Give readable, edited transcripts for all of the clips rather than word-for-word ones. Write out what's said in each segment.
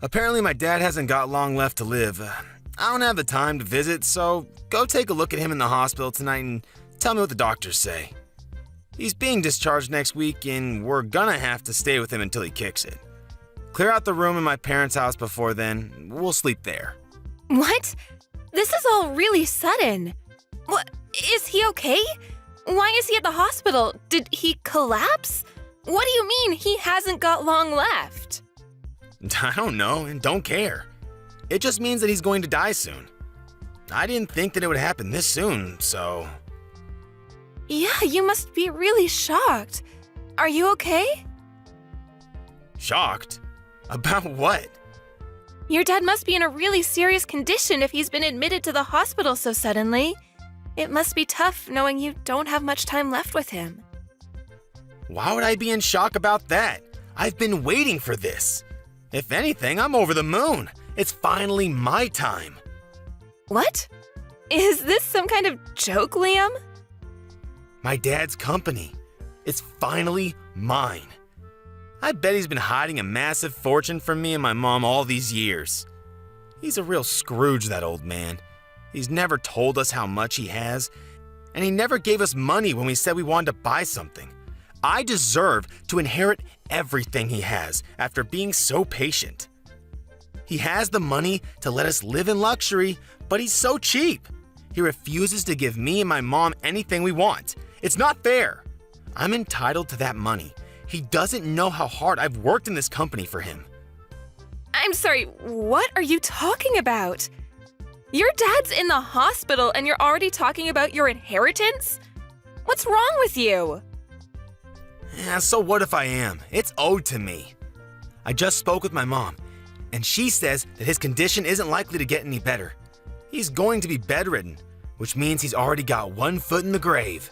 Apparently my dad hasn't got long left to live. I don't have the time to visit, so go take a look at him in the hospital tonight and tell me what the doctors say. He's being discharged next week and we're gonna have to stay with him until he kicks it. Clear out the room in my parents' house before then. We'll sleep there. What? This is all really sudden. What? Is he okay? Why is he at the hospital? Did he collapse? What do you mean he hasn't got long left? I don't know and don't care. It just means that he's going to die soon. I didn't think that it would happen this soon, so... Yeah, you must be really shocked. Are you okay? Shocked? About what? Your dad must be in a really serious condition if he's been admitted to the hospital so suddenly. It must be tough knowing you don't have much time left with him. Why would I be in shock about that? I've been waiting for this. If anything, I'm over the moon. It's finally my time. What? Is this some kind of joke, Liam? My dad's company. It's finally mine. I bet he's been hiding a massive fortune from me and my mom all these years. He's a real Scrooge, that old man. He's never told us how much he has, and he never gave us money when we said we wanted to buy something. I deserve to inherit everything he has after being so patient. He has the money to let us live in luxury, but he's so cheap. He refuses to give me and my mom anything we want. It's not fair. I'm entitled to that money. He doesn't know how hard I've worked in this company for him. I'm sorry, what are you talking about? Your dad's in the hospital and you're already talking about your inheritance? What's wrong with you? Yeah, so what if I am? It's owed to me. I just spoke with my mom, and she says that his condition isn't likely to get any better. He's going to be bedridden, which means he's already got one foot in the grave.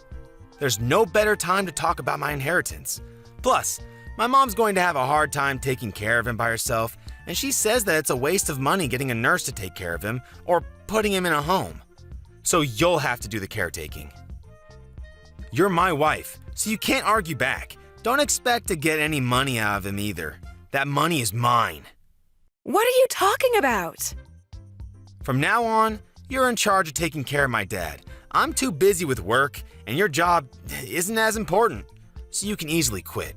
There's no better time to talk about my inheritance. Plus, my mom's going to have a hard time taking care of him by herself, and she says that it's a waste of money getting a nurse to take care of him or putting him in a home. So you'll have to do the caretaking. You're my wife, so you can't argue back. Don't expect to get any money out of him either. That money is mine. What are you talking about? From now on, you're in charge of taking care of my dad. I'm too busy with work, and your job isn't as important, so you can easily quit.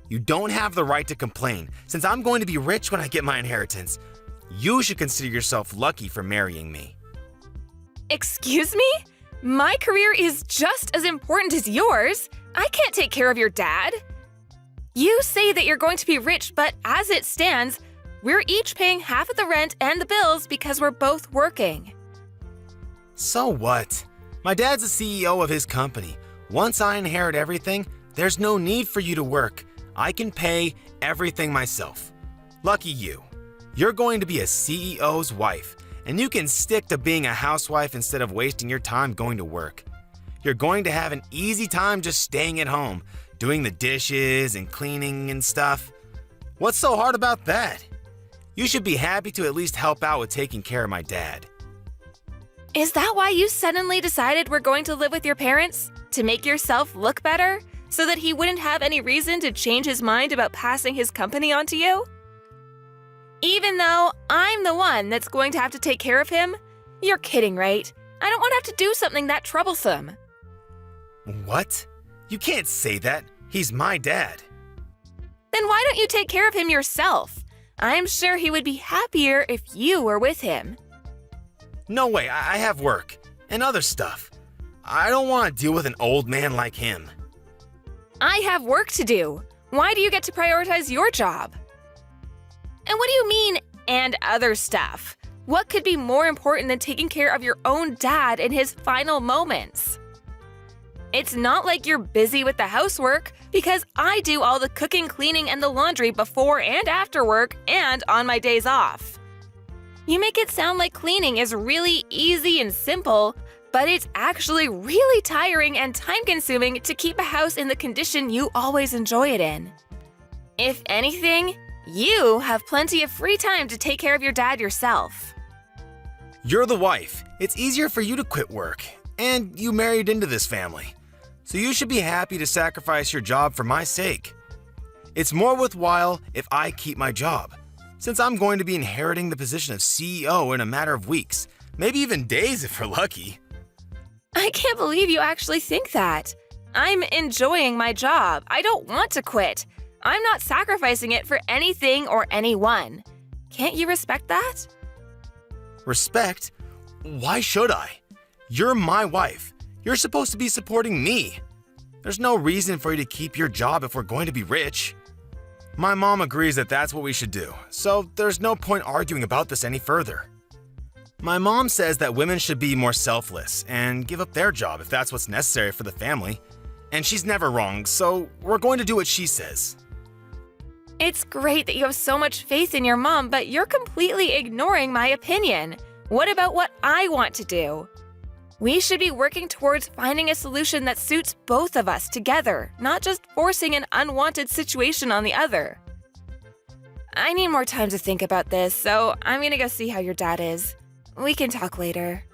You don't have the right to complain, since I'm going to be rich when I get my inheritance. You should consider yourself lucky for marrying me. Excuse me? My career is just as important as yours. I can't take care of your dad. You say that you're going to be rich, but as it stands, we're each paying half of the rent and the bills because we're both working. So what? My dad's the CEO of his company. Once I inherit everything, there's no need for you to work. I can pay everything myself. Lucky you. You're going to be a CEO's wife, and you can stick to being a housewife instead of wasting your time going to work. You're going to have an easy time just staying at home, doing the dishes and cleaning and stuff. What's so hard about that? You should be happy to at least help out with taking care of my dad. Is that why you suddenly decided we're going to live with your parents? To make yourself look better? So that he wouldn't have any reason to change his mind about passing his company on to you? Even though I'm the one that's going to have to take care of him? You're kidding, right? I don't want to have to do something that troublesome. What? You can't say that. He's my dad. Then why don't you take care of him yourself? I'm sure he would be happier if you were with him. No way, I have work and other stuff. I don't want to deal with an old man like him. I have work to do. Why do you get to prioritize your job? And what do you mean, and other stuff? What could be more important than taking care of your own dad in his final moments? It's not like you're busy with the housework, because I do all the cooking, cleaning, and the laundry before and after work and on my days off. You make it sound like cleaning is really easy and simple, but it's actually really tiring and time-consuming to keep a house in the condition you always enjoy it in. If anything, you have plenty of free time to take care of your dad yourself. You're the wife. It's easier for you to quit work, and you married into this family. So you should be happy to sacrifice your job for my sake. It's more worthwhile if I keep my job. since I'm going to be inheriting the position of CEO in a matter of weeks, maybe even days if we're lucky. I can't believe you actually think that. I'm enjoying my job. I don't want to quit. I'm not sacrificing it for anything or anyone. Can't you respect that? Respect? Why should I? You're my wife. You're supposed to be supporting me. There's no reason for you to keep your job if we're going to be rich. My mom agrees that that's what we should do, so there's no point arguing about this any further. My mom says that women should be more selfless and give up their job if that's what's necessary for the family. And she's never wrong, so we're going to do what she says. It's great that you have so much faith in your mom, but you're completely ignoring my opinion. What about what I want to do? We should be working towards finding a solution that suits both of us together, not just forcing an unwanted situation on the other. I need more time to think about this, so I'm gonna go see how your dad is. We can talk later.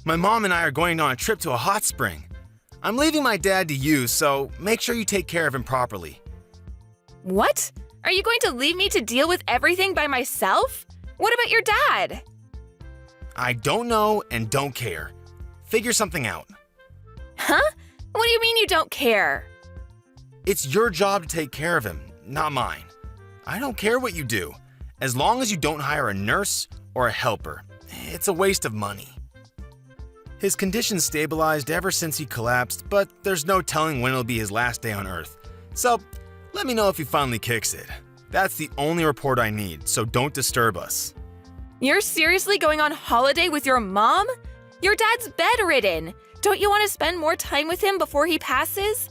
My mom and I are going on a trip to a hot spring. I'm leaving my dad to you, so make sure you take care of him properly. What? Are you going to leave me to deal with everything by myself? What about your dad? I don't know and don't care. Figure something out. Huh? What do you mean you don't care? It's your job to take care of him, not mine. I don't care what you do, as long as you don't hire a nurse or a helper. It's a waste of money. His condition stabilized ever since he collapsed, but there's no telling when it'll be his last day on Earth. So, let me know if he finally kicks it. That's the only report I need, so don't disturb us. You're seriously going on holiday with your mom? Your dad's bedridden. Don't you want to spend more time with him before he passes?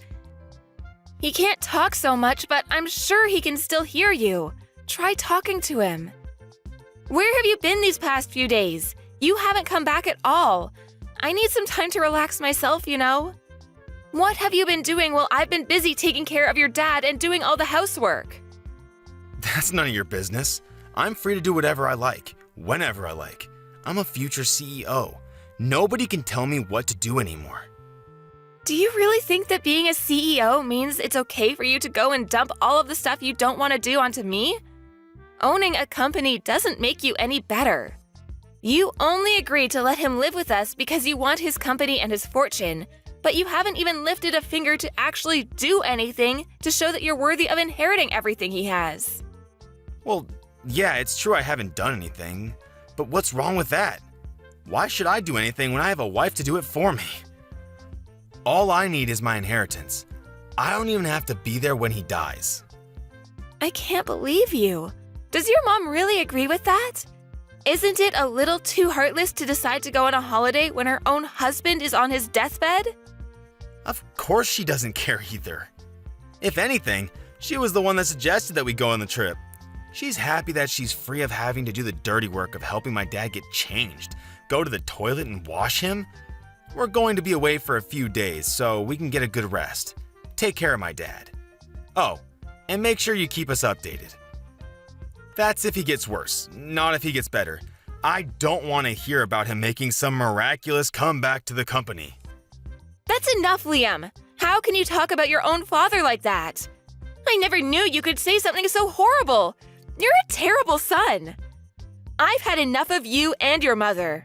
He can't talk so much, but I'm sure he can still hear you. Try talking to him. Where have you been these past few days? You haven't come back at all. I need some time to relax myself, you know? What have you been doing while I've been busy taking care of your dad and doing all the housework? That's none of your business. I'm free to do whatever I like, whenever I like. I'm a future CEO. Nobody can tell me what to do anymore. Do you really think that being a CEO means it's okay for you to go and dump all of the stuff you don't want to do onto me? Owning a company doesn't make you any better. You only agreed to let him live with us because you want his company and his fortune, but you haven't even lifted a finger to actually do anything to show that you're worthy of inheriting everything he has. Well, yeah, it's true I haven't done anything, but what's wrong with that? Why should I do anything when I have a wife to do it for me? All I need is my inheritance. I don't even have to be there when he dies. I can't believe you. Does your mom really agree with that? Isn't it a little too heartless to decide to go on a holiday when her own husband is on his deathbed? Of course she doesn't care either. If anything, she was the one that suggested that we go on the trip. She's happy that she's free of having to do the dirty work of helping my dad get changed, go to the toilet and wash him. We're going to be away for a few days so we can get a good rest. Take care of my dad. Oh, and make sure you keep us updated. That's if he gets worse, not if he gets better. I don't want to hear about him making some miraculous comeback to the company. That's enough, Liam. How can you talk about your own father like that? I never knew you could say something so horrible. You're a terrible son. I've had enough of you and your mother.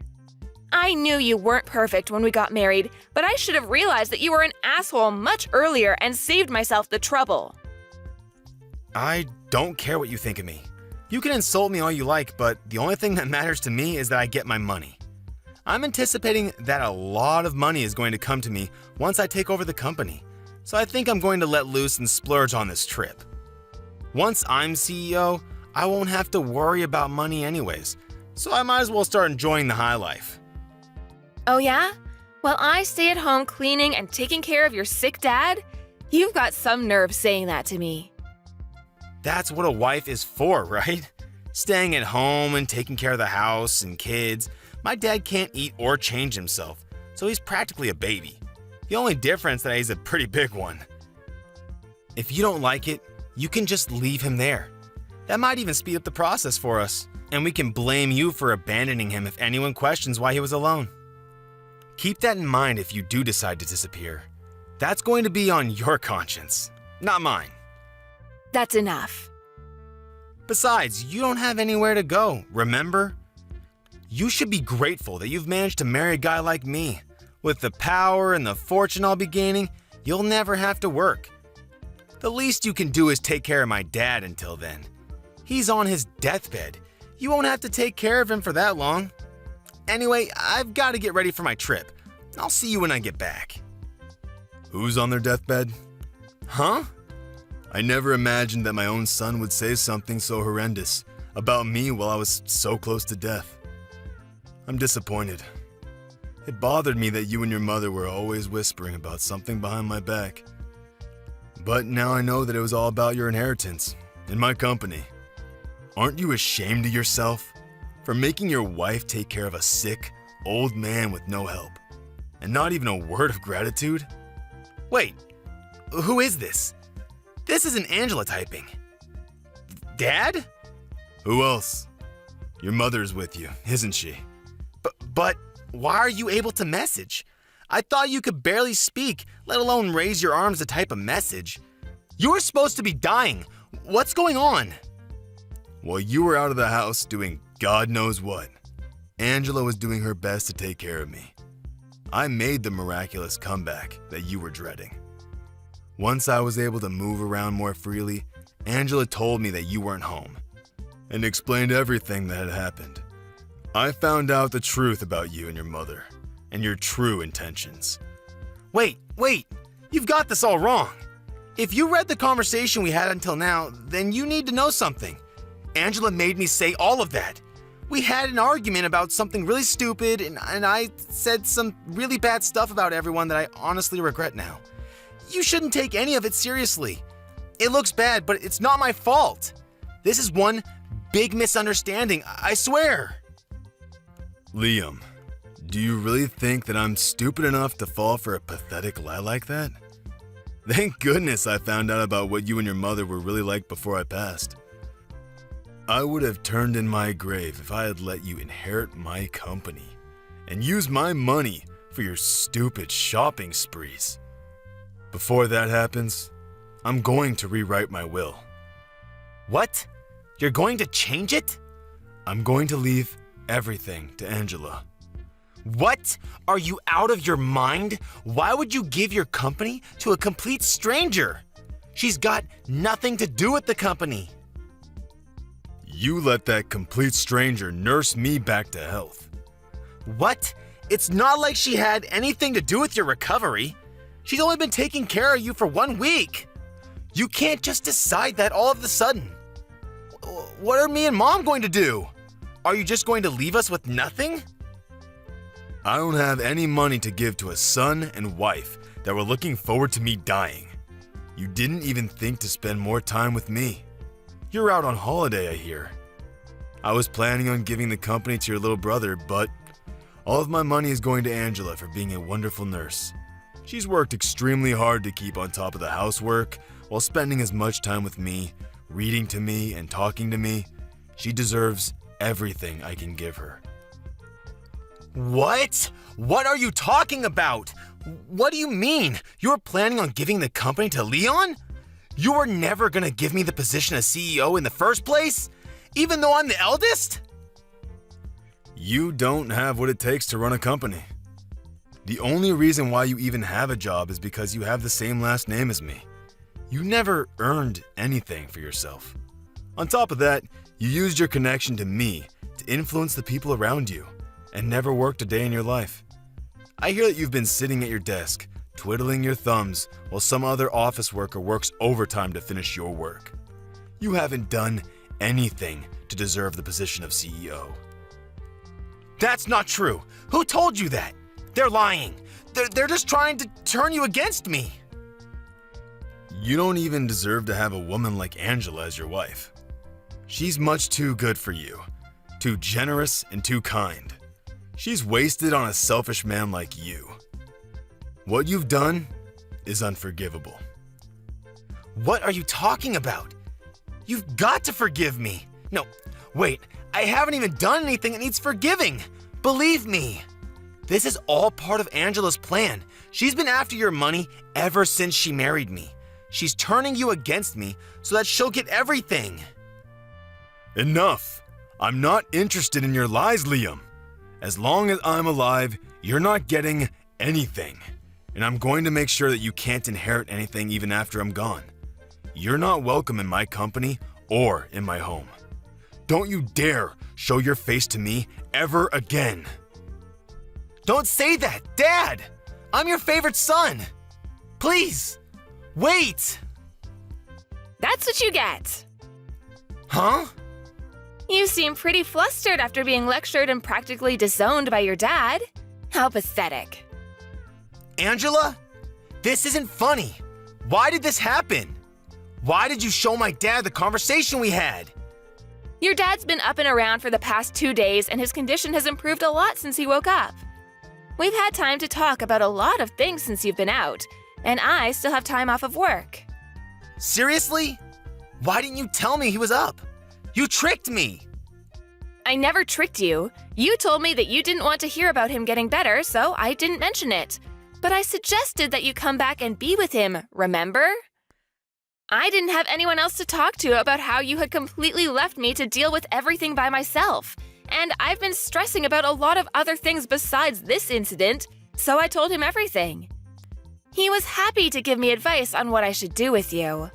I knew you weren't perfect when we got married, but I should have realized that you were an asshole much earlier and saved myself the trouble. I don't care what you think of me. You can insult me all you like, but the only thing that matters to me is that I get my money. I'm anticipating that a lot of money is going to come to me once I take over the company, so I think I'm going to let loose and splurge on this trip. Once I'm CEO, I won't have to worry about money anyways, so I might as well start enjoying the high life. Oh yeah? While I stay at home cleaning and taking care of your sick dad? You've got some nerve saying that to me. That's what a wife is for, right? Staying at home and taking care of the house and kids. My dad can't eat or change himself, so he's practically a baby. The only difference that he's a pretty big one. If you don't like it, you can just leave him there. That might even speed up the process for us. And we can blame you for abandoning him if anyone questions why he was alone. Keep that in mind if you do decide to disappear. That's going to be on your conscience, not mine. That's enough. Besides, you don't have anywhere to go, remember? You should be grateful that you've managed to marry a guy like me. With the power and the fortune I'll be gaining, you'll never have to work. The least you can do is take care of my dad until then. He's on his deathbed. You won't have to take care of him for that long. Anyway, I've got to get ready for my trip. I'll see you when I get back. Who's on their deathbed? Huh? I never imagined that my own son would say something so horrendous about me while I was so close to death. I'm disappointed. It bothered me that you and your mother were always whispering about something behind my back. But now I know that it was all about your inheritance and my company. Aren't you ashamed of yourself for making your wife take care of a sick, old man with no help? And not even a word of gratitude? Wait, who is this? This isn't Angela typing. Dad? Who else? Your mother's with you, isn't she? But why are you able to message? I thought you could barely speak, let alone raise your arms to type a message. You were supposed to be dying. What's going on? Well, you were out of the house doing God knows what. Angela was doing her best to take care of me. I made the miraculous comeback that you were dreading. Once I was able to move around more freely, Angela told me that you weren't home and explained everything that had happened. I found out the truth about you and your mother and your true intentions. Wait, you've got this all wrong. If you read the conversation we had until now, then you need to know something. Angela made me say all of that. We had an argument about something really stupid, and I said some really bad stuff about everyone that I honestly regret now. You shouldn't take any of it seriously. It looks bad, but it's not my fault. This is one big misunderstanding, I swear. Liam, do you really think that I'm stupid enough to fall for a pathetic lie like that? Thank goodness I found out about what you and your mother were really like before I passed. I would have turned in my grave if I had let you inherit my company and use my money for your stupid shopping sprees. Before that happens, I'm going to rewrite my will. What? You're going to change it? I'm going to leave everything to Angela. What? Are you out of your mind? Why would you give your company to a complete stranger? She's got nothing to do with the company. You let that complete stranger nurse me back to health. What? It's not like she had anything to do with your recovery. She's only been taking care of you for 1 week. You can't just decide that all of a sudden. What are me and Mom going to do? Are you just going to leave us with nothing? I don't have any money to give to a son and wife that were looking forward to me dying. You didn't even think to spend more time with me. You're out on holiday, I hear. I was planning on giving the company to your little brother, but all of my money is going to Angela for being a wonderful nurse. She's worked extremely hard to keep on top of the housework while spending as much time with me, reading to me, and talking to me. She deserves everything I can give her. What? What are you talking about? What do you mean? You're planning on giving the company to Leon? You were never gonna give me the position as CEO in the first place? Even though I'm the eldest? You don't have what it takes to run a company. The only reason why you even have a job is because you have the same last name as me. You never earned anything for yourself. On top of that, you used your connection to me to influence the people around you and never worked a day in your life. I hear that you've been sitting at your desk, twiddling your thumbs while some other office worker works overtime to finish your work. You haven't done anything to deserve the position of CEO. That's not true. Who told you that? They're lying. They're just trying to turn you against me. You don't even deserve to have a woman like Angela as your wife. She's much too good for you, too generous and too kind. She's wasted on a selfish man like you. What you've done is unforgivable. What are you talking about? You've got to forgive me. No, wait, I haven't even done anything that needs forgiving. Believe me. This is all part of Angela's plan. She's been after your money ever since she married me. She's turning you against me so that she'll get everything. Enough. I'm not interested in your lies, Liam. As long as I'm alive, you're not getting anything. And I'm going to make sure that you can't inherit anything even after I'm gone. You're not welcome in my company or in my home. Don't you dare show your face to me ever again. Don't say that, Dad! I'm your favorite son! Please, wait! That's what you get. Huh? You seem pretty flustered after being lectured and practically disowned by your dad. How pathetic. Angela? This isn't funny. Why did this happen? Why did you show my dad the conversation we had? Your dad's been up and around for the past 2 days and his condition has improved a lot since he woke up. We've had time to talk about a lot of things since you've been out, and I still have time off of work. Seriously? Why didn't you tell me he was up? You tricked me! I never tricked you. You told me that you didn't want to hear about him getting better, so I didn't mention it. But I suggested that you come back and be with him, remember? I didn't have anyone else to talk to about how you had completely left me to deal with everything by myself. And I've been stressing about a lot of other things besides this incident, so I told him everything. He was happy to give me advice on what I should do with you.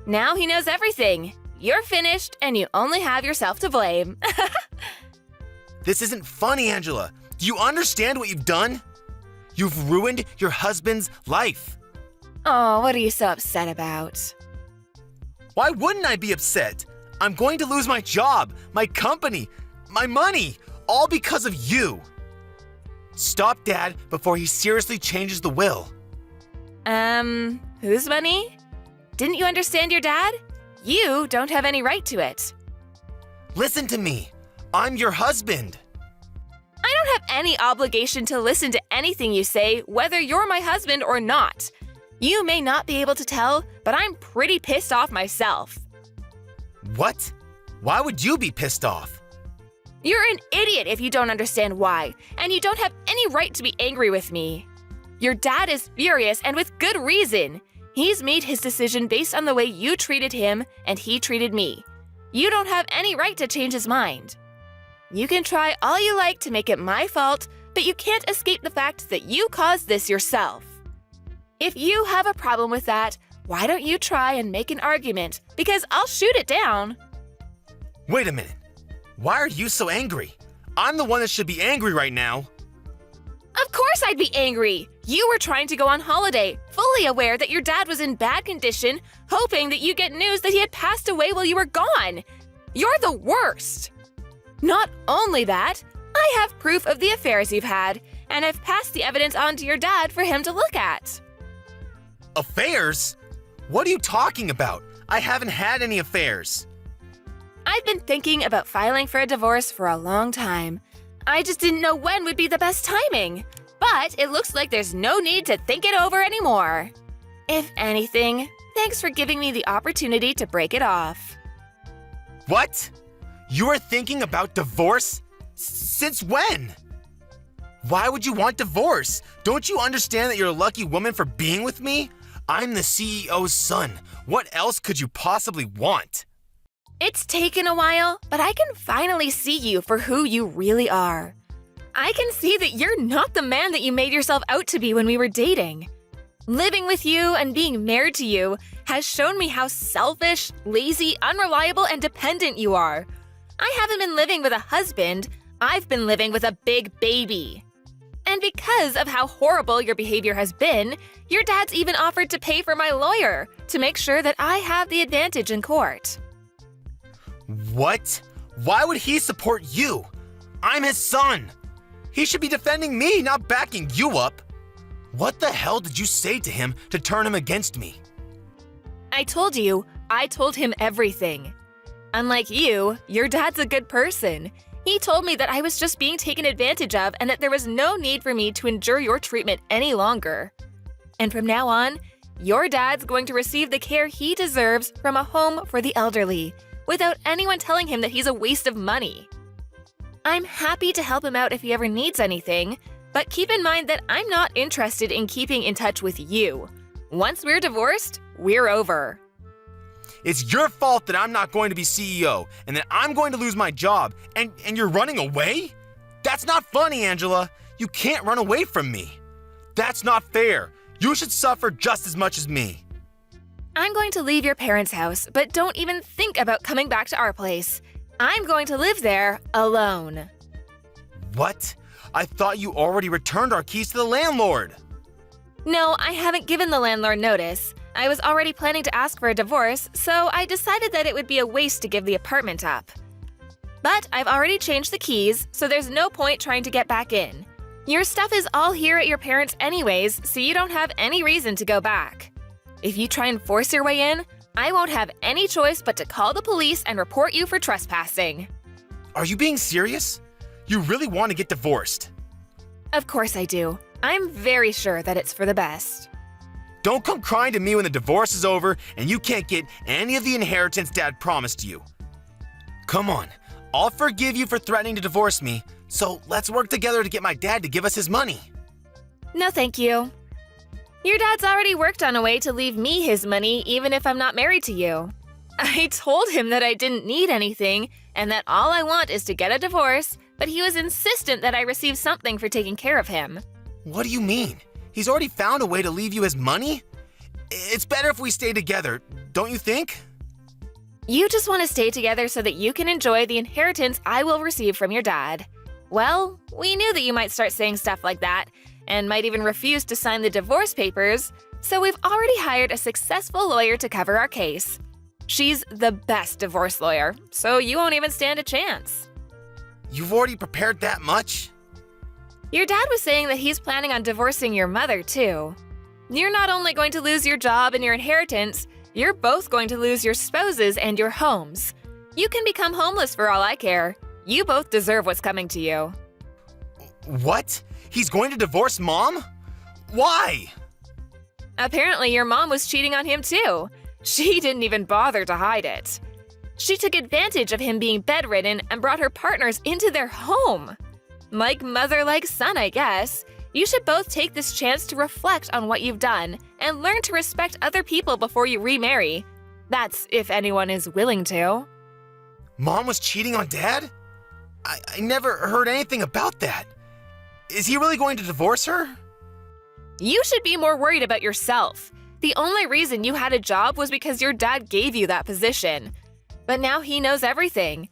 Now he knows everything. You're finished, and you only have yourself to blame. This isn't funny, Angela. Do you understand what you've done? You've ruined your husband's life. Oh, what are you so upset about? Why wouldn't I be upset? I'm going to lose my job, my company, my money, all because of you. Stop Dad before he seriously changes the will. Whose money? Didn't you understand your dad? You don't have any right to it. Listen to me. I'm your husband. I don't have any obligation to listen to anything you say, whether you're my husband or not. You may not be able to tell, but I'm pretty pissed off myself. What? Why would you be pissed off? You're an idiot if you don't understand why, and you don't have any right to be angry with me. Your dad is furious, and with good reason. He's made his decision based on the way you treated him and he treated me. You don't have any right to change his mind. You can try all you like to make it my fault, but you can't escape the fact that you caused this yourself. If you have a problem with that, why don't you try and make an argument, because I'll shoot it down. Wait a minute. Why are you so angry? I'm the one that should be angry right now. Of course I'd be angry! You were trying to go on holiday, fully aware that your dad was in bad condition, hoping that you get news that he had passed away while you were gone. You're the worst! Not only that, I have proof of the affairs you've had, and I've passed the evidence on to your dad for him to look at. Affairs? What are you talking about? I haven't had any affairs. I've been thinking about filing for a divorce for a long time. I just didn't know when would be the best timing. But it looks like there's no need to think it over anymore. If anything, thanks for giving me the opportunity to break it off. What? You are thinking about divorce? Since when? Why would you want divorce? Don't you understand that you're a lucky woman for being with me? I'm the CEO's son. What else could you possibly want? It's taken a while, but I can finally see you for who you really are. I can see that you're not the man that you made yourself out to be when we were dating. Living with you and being married to you has shown me how selfish, lazy, unreliable, and dependent you are. I haven't been living with a husband, I've been living with a big baby. And because of how horrible your behavior has been, your dad's even offered to pay for my lawyer to make sure that I have the advantage in court. What? Why would he support you? I'm his son. He should be defending me, not backing you up. What the hell did you say to him to turn him against me? I told him everything. Unlike you, your dad's a good person. He told me that I was just being taken advantage of and that there was no need for me to endure your treatment any longer. And from now on, your dad's going to receive the care he deserves from a home for the elderly, without anyone telling him that he's a waste of money. I'm happy to help him out if he ever needs anything, but keep in mind that I'm not interested in keeping in touch with you. Once we're divorced, we're over. It's your fault that I'm not going to be CEO and that I'm going to lose my job and you're running away? That's not funny, Angela. You can't run away from me. That's not fair. You should suffer just as much as me. I'm going to leave your parents' house, but don't even think about coming back to our place. I'm going to live there alone. What? I thought you already returned our keys to the landlord. No, I haven't given the landlord notice. I was already planning to ask for a divorce, so I decided that it would be a waste to give the apartment up. But I've already changed the keys, so there's no point trying to get back in. Your stuff is all here at your parents' anyways, so you don't have any reason to go back. If you try and force your way in, I won't have any choice but to call the police and report you for trespassing. Are you being serious? You really want to get divorced? Of course I do. I'm very sure that it's for the best. Don't come crying to me when the divorce is over and you can't get any of the inheritance Dad promised you. Come on, I'll forgive you for threatening to divorce me, so let's work together to get my dad to give us his money. No, thank you. Your dad's already worked on a way to leave me his money even if I'm not married to you. I told him that I didn't need anything and that all I want is to get a divorce, but he was insistent that I receive something for taking care of him. What do you mean? He's already found a way to leave you his money? It's better if we stay together, don't you think? You just want to stay together so that you can enjoy the inheritance I will receive from your dad. Well, we knew that you might start saying stuff like that, and might even refuse to sign the divorce papers, so we've already hired a successful lawyer to cover our case. She's the best divorce lawyer, so you won't even stand a chance. You've already prepared that much? Your dad was saying that he's planning on divorcing your mother, too. You're not only going to lose your job and your inheritance, you're both going to lose your spouses and your homes. You can become homeless for all I care. You both deserve what's coming to you. What? He's going to divorce Mom? Why? Apparently, your mom was cheating on him too. She didn't even bother to hide it. She took advantage of him being bedridden and brought her partners into their home. Like mother, like son, I guess. You should both take this chance to reflect on what you've done and learn to respect other people before you remarry. That's if anyone is willing to. Mom was cheating on Dad? I never heard anything about that. Is he really going to divorce her? You should be more worried about yourself. The only reason you had a job was because your dad gave you that position. But now he knows everything.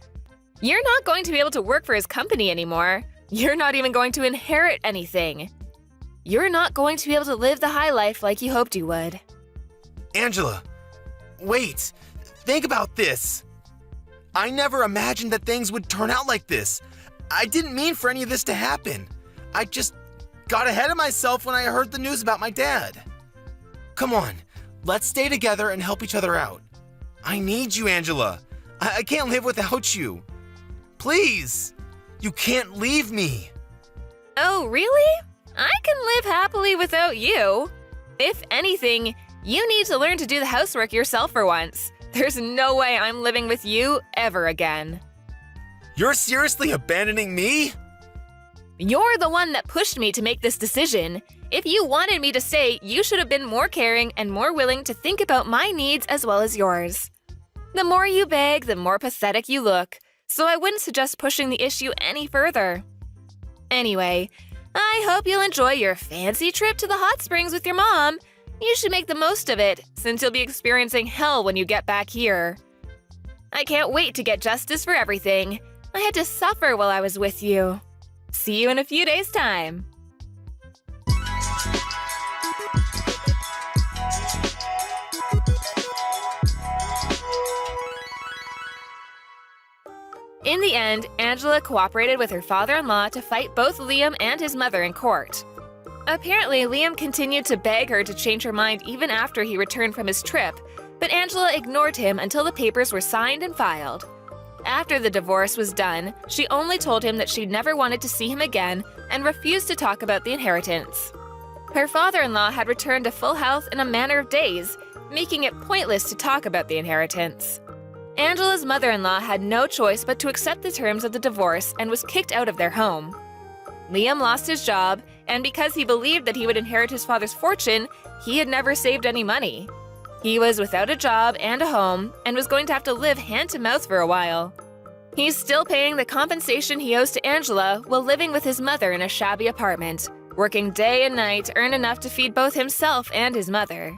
You're not going to be able to work for his company anymore. You're not even going to inherit anything. You're not going to be able to live the high life like you hoped you would. Angela, wait. Think about this. I never imagined that things would turn out like this. I didn't mean for any of this to happen. I just got ahead of myself when I heard the news about my dad. Come on, let's stay together and help each other out. I need you, Angela. I can't live without you. Please, you can't leave me. Oh, really? I can live happily without you. If anything, you need to learn to do the housework yourself for once. There's no way I'm living with you ever again. You're seriously abandoning me? You're the one that pushed me to make this decision. If you wanted me to stay, you should have been more caring and more willing to think about my needs as well as yours. The more you beg, the more pathetic you look, so I wouldn't suggest pushing the issue any further. Anyway, I hope you'll enjoy your fancy trip to the hot springs with your mom. You should make the most of it, since you'll be experiencing hell when you get back here. I can't wait to get justice for everything. I had to suffer while I was with you. See you in a few days' time. In the end, Angela cooperated with her father-in-law to fight both Liam and his mother in court. Apparently, Liam continued to beg her to change her mind even after he returned from his trip, but Angela ignored him until the papers were signed and filed. After the divorce was done, she only told him that she never wanted to see him again and refused to talk about the inheritance. Her father-in-law had returned to full health in a matter of days, making it pointless to talk about the inheritance. Angela's mother-in-law had no choice but to accept the terms of the divorce and was kicked out of their home. Liam lost his job, and because he believed that he would inherit his father's fortune, he had never saved any money. He was without a job and a home, and was going to have to live hand-to-mouth for a while. He's still paying the compensation he owes to Angela while living with his mother in a shabby apartment, working day and night to earn enough to feed both himself and his mother.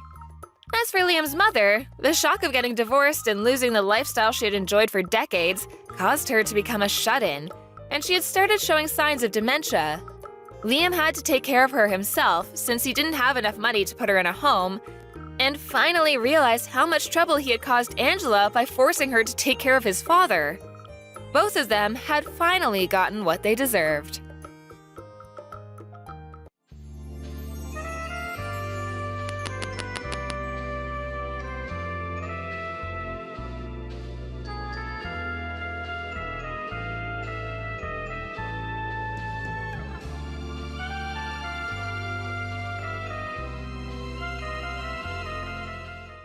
As for Liam's mother, the shock of getting divorced and losing the lifestyle she had enjoyed for decades caused her to become a shut-in, and she had started showing signs of dementia. Liam had to take care of her himself since he didn't have enough money to put her in a home, and finally realized how much trouble he had caused Angela by forcing her to take care of his father. Both of them had finally gotten what they deserved.